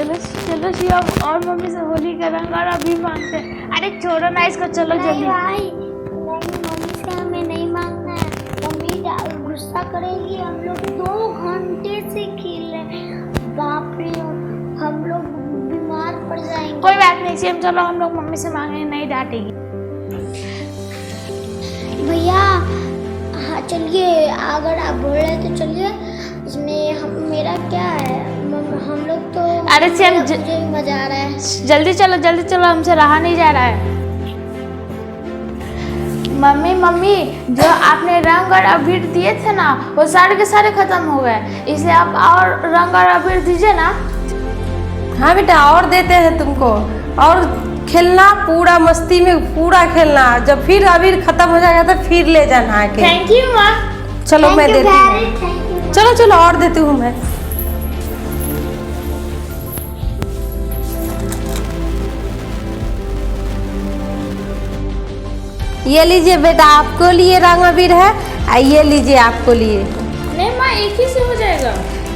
चलो चलो शिवम और मम्मी से होली का रंग और अभी मांगते हैं। अरे छोड़ो ना इसको, चलो जल्दी। नहीं, मम्मी से हमें नहीं मांगना है। मम्मी गुस्सा करेगी। हम लोग 2 घंटे से खेल रहे हैं। बाप रे, हम लोग बीमार पड़ जाएंगे। कोई बात नहीं शिवम, चलो हम लोग मम्मी से मांगेंगे, नहीं डांटेगी। भैया हाँ चलिए, अगर आप बोल रहे तो चलिए। इसमें मेरा क्या है, हम लोग तो अरे शिवम मुझे भी मजा आ रहा है। जल्दी चलो, हमसे रहा नहीं जा रहा है। मम्मी जो आपने रंग और अबीर दिए थे ना, वो सारे के सारे खत्म हो गए, इसलिए आप और रंग और अबीर दीजिए ना। हाँ बेटा, और देते हैं तुमको। और खेलना, पूरा मस्ती में पूरा खेलना। जब फिर अबीर खत्म हो जाएगा तो फिर ले जाना आके। थैंक यू माँ। चलो मैं देती हूँ। चलो और देती हूँ मैं। ये लीजिए बेटा, आपको लिए रंग अबीर है। ये लीजिए आपको लिए। नहीं माँ, एक ही से हो जाएगा।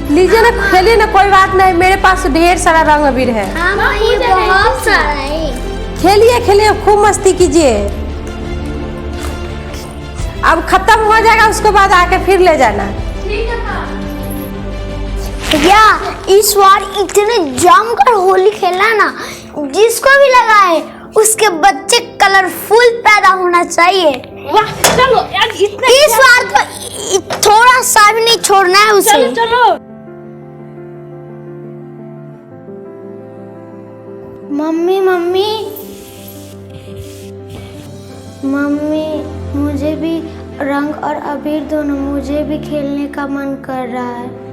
लीजिए ना, खेलिए ना, कोई बात नहीं, मेरे पास ढेर सारा रंग अबीर है। हाँ ये बहुत सारा है। खेलिए, खूब मस्ती कीजिए। अब खत्म हो जाएगा, उसके बाद आके फिर ले जाना। ठीक है माँ। भैया इस बार इतने जमकर होली खेला ना, जिसको भी लगाए उसके बच्चे कलरफुल पैदा होना चाहिए। वाह, चलो यार, इस बार तो थोड़ा सा भी नहीं छोड़ना है उसे। चलो। मम्मी मुझे भी रंग और अबीर दोनों, मुझे भी खेलने का मन कर रहा है।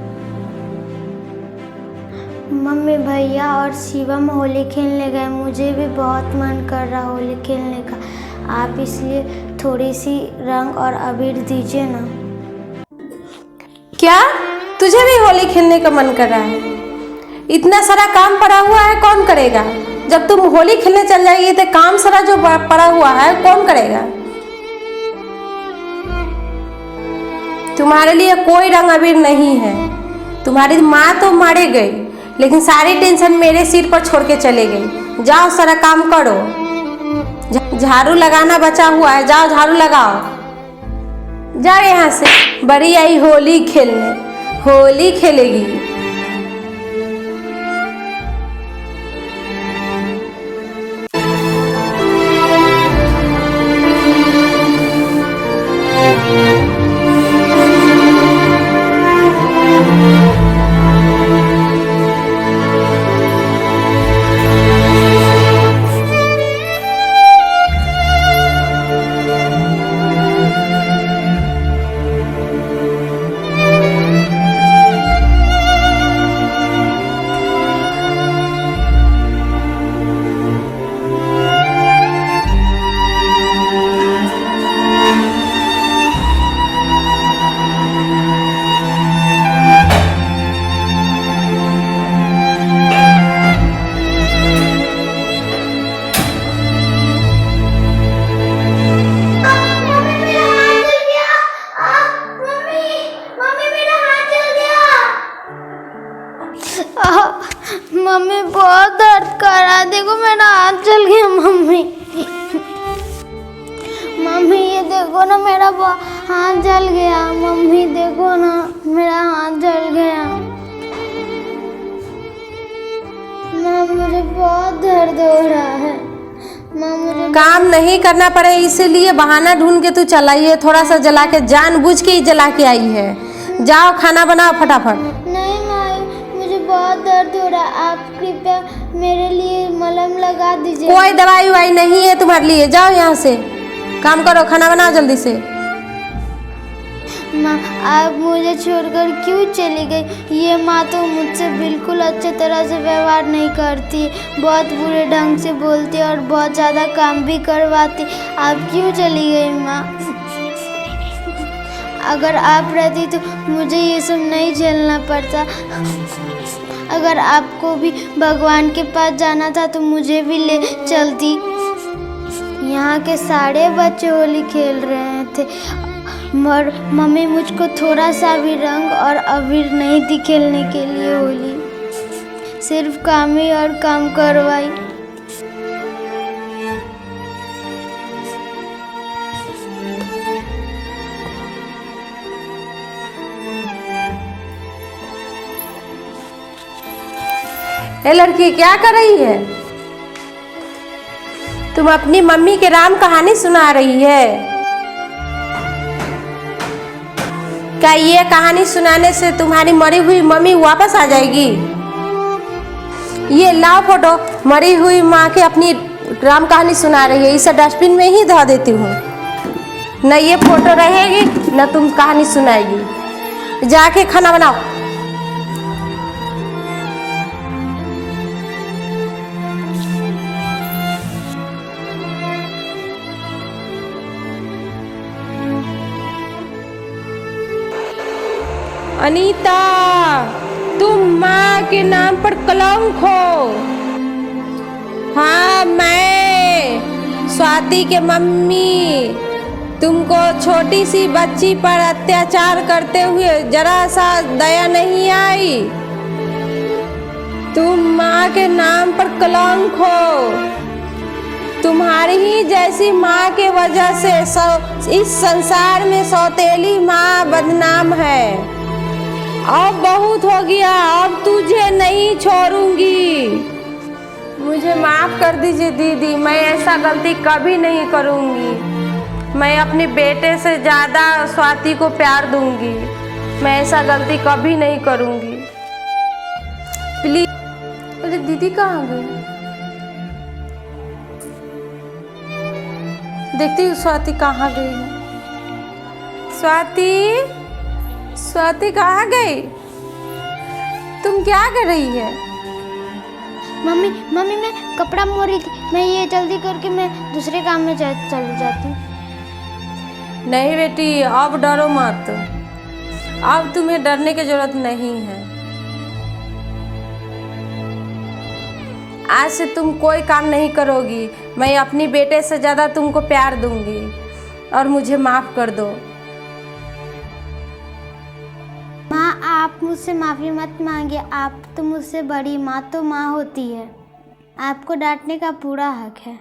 मम्मी भैया और शिवम होली खेलने गए, मुझे भी बहुत मन कर रहा होली खेलने का। आप इसलिए थोड़ी सी रंग और अबीर दीजिए ना। क्या तुझे भी होली खेलने का मन कर रहा है? इतना सारा काम पड़ा हुआ है, कौन करेगा? जब तुम होली खेलने चल जाएगी तो काम सारा जो पड़ा हुआ है कौन करेगा? तुम्हारे लिए कोई रंग अबीर नहीं है। तुम्हारी माँ तो मारे गई, लेकिन सारी टेंशन मेरे सिर पर छोड़ के चले गई। जाओ सारा काम करो। झाड़ू लगाना बचा हुआ है, जाओ झाड़ू लगाओ। जाओ यहाँ से। बड़ी आई होली खेलने, होली खेलेगी। मम्मी बहुत दर्द कर रहा है, देखो मेरा हाथ जल गया। मम्मी ये देखो ना, मेरा हाथ जल गया। मम्मी देखो ना, मेरा हाथ जल गया। माँ मुझे बहुत दर्द हो रहा है। माँ मुझे काम नहीं करना पड़े इसीलिए बहाना ढूंढ के तू चलाई है। थोड़ा सा जला के, जानबूझ के ही जला के आई है। जाओ खाना बनाओ फटाफट। नहीं माँ, मुझे बहुत दर्द हो रहा है। आप कृपया मेरे लिए मलहम लगा दीजिए। कोई दवाई ववाई नहीं है तुम्हारे लिए, जाओ यहाँ से। काम करो, खाना बनाओ जल्दी से। माँ आप मुझे छोड़कर क्यों चली गई? ये माँ तो मुझसे बिल्कुल अच्छे तरह से व्यवहार नहीं करती, बहुत बुरे ढंग से बोलती और बहुत ज़्यादा काम भी करवाती। आप क्यों चली गई माँ? अगर आप रहती तो मुझे ये सब नहीं झेलना पड़ता। अगर आपको भी भगवान के पास जाना था तो मुझे भी ले चलती। यहाँ के सारे बच्चे होली खेल रहे थे और मम्मी मुझको थोड़ा सा भी रंग और अबीर नहीं दी खेलने के लिए होली। सिर्फ काम ही और काम करवाई। ये लड़की क्या कर रही है? तुम अपनी मम्मी के राम कहानी सुना रही है क्या? ये कहानी सुनाने से तुम्हारी मरी हुई मम्मी वापस आ जाएगी? ये लाओ फोटो, मरी हुई माँ के अपनी राम कहानी सुना रही है। इसे डस्टबिन में ही धो देती हूँ। न ये फोटो रहेगी न तुम कहानी सुनाएगी। जाके खाना बनाओ। अनीता, तुम माँ के नाम पर कलंक हो। हाँ, मैं स्वाति के मम्मी तुमको छोटी सी बच्ची पर अत्याचार करते हुए जरा सा दया नहीं आई। तुम माँ के नाम पर कलंक हो। तुम्हारी ही जैसी माँ के वजह से इस संसार में सौतेली माँ बदनाम है। अब बहुत हो गया, अब तुझे नहीं छोड़ूंगी। मुझे माफ कर दीजिए दीदी, मैं ऐसा गलती कभी नहीं करूंगी। मैं अपने बेटे से ज़्यादा स्वाति को प्यार दूंगी। मैं ऐसा गलती कभी नहीं करूंगी। प्लीज। अरे दीदी कहाँ गई? देखती हूँ स्वाति कहाँ गई है। स्वाति कहाँ गई? तुम क्या कर रही है? मम्मी मैं कपड़ा मोड़ रही थी। मैं ये जल्दी करके मैं दूसरे काम में चली जाती हूँ। नहीं बेटी, अब डरो मत। अब तुम्हें डरने की जरूरत नहीं है। आज से तुम कोई काम नहीं करोगी। मैं अपनी बेटे से ज़्यादा तुमको प्यार दूंगी और मुझे माफ़ कर दो। माँ, आप मुझसे माफ़ी मत मांगिए। आप तो मुझसे बड़ी, माँ तो माँ होती है। आपको डांटने का पूरा हक है।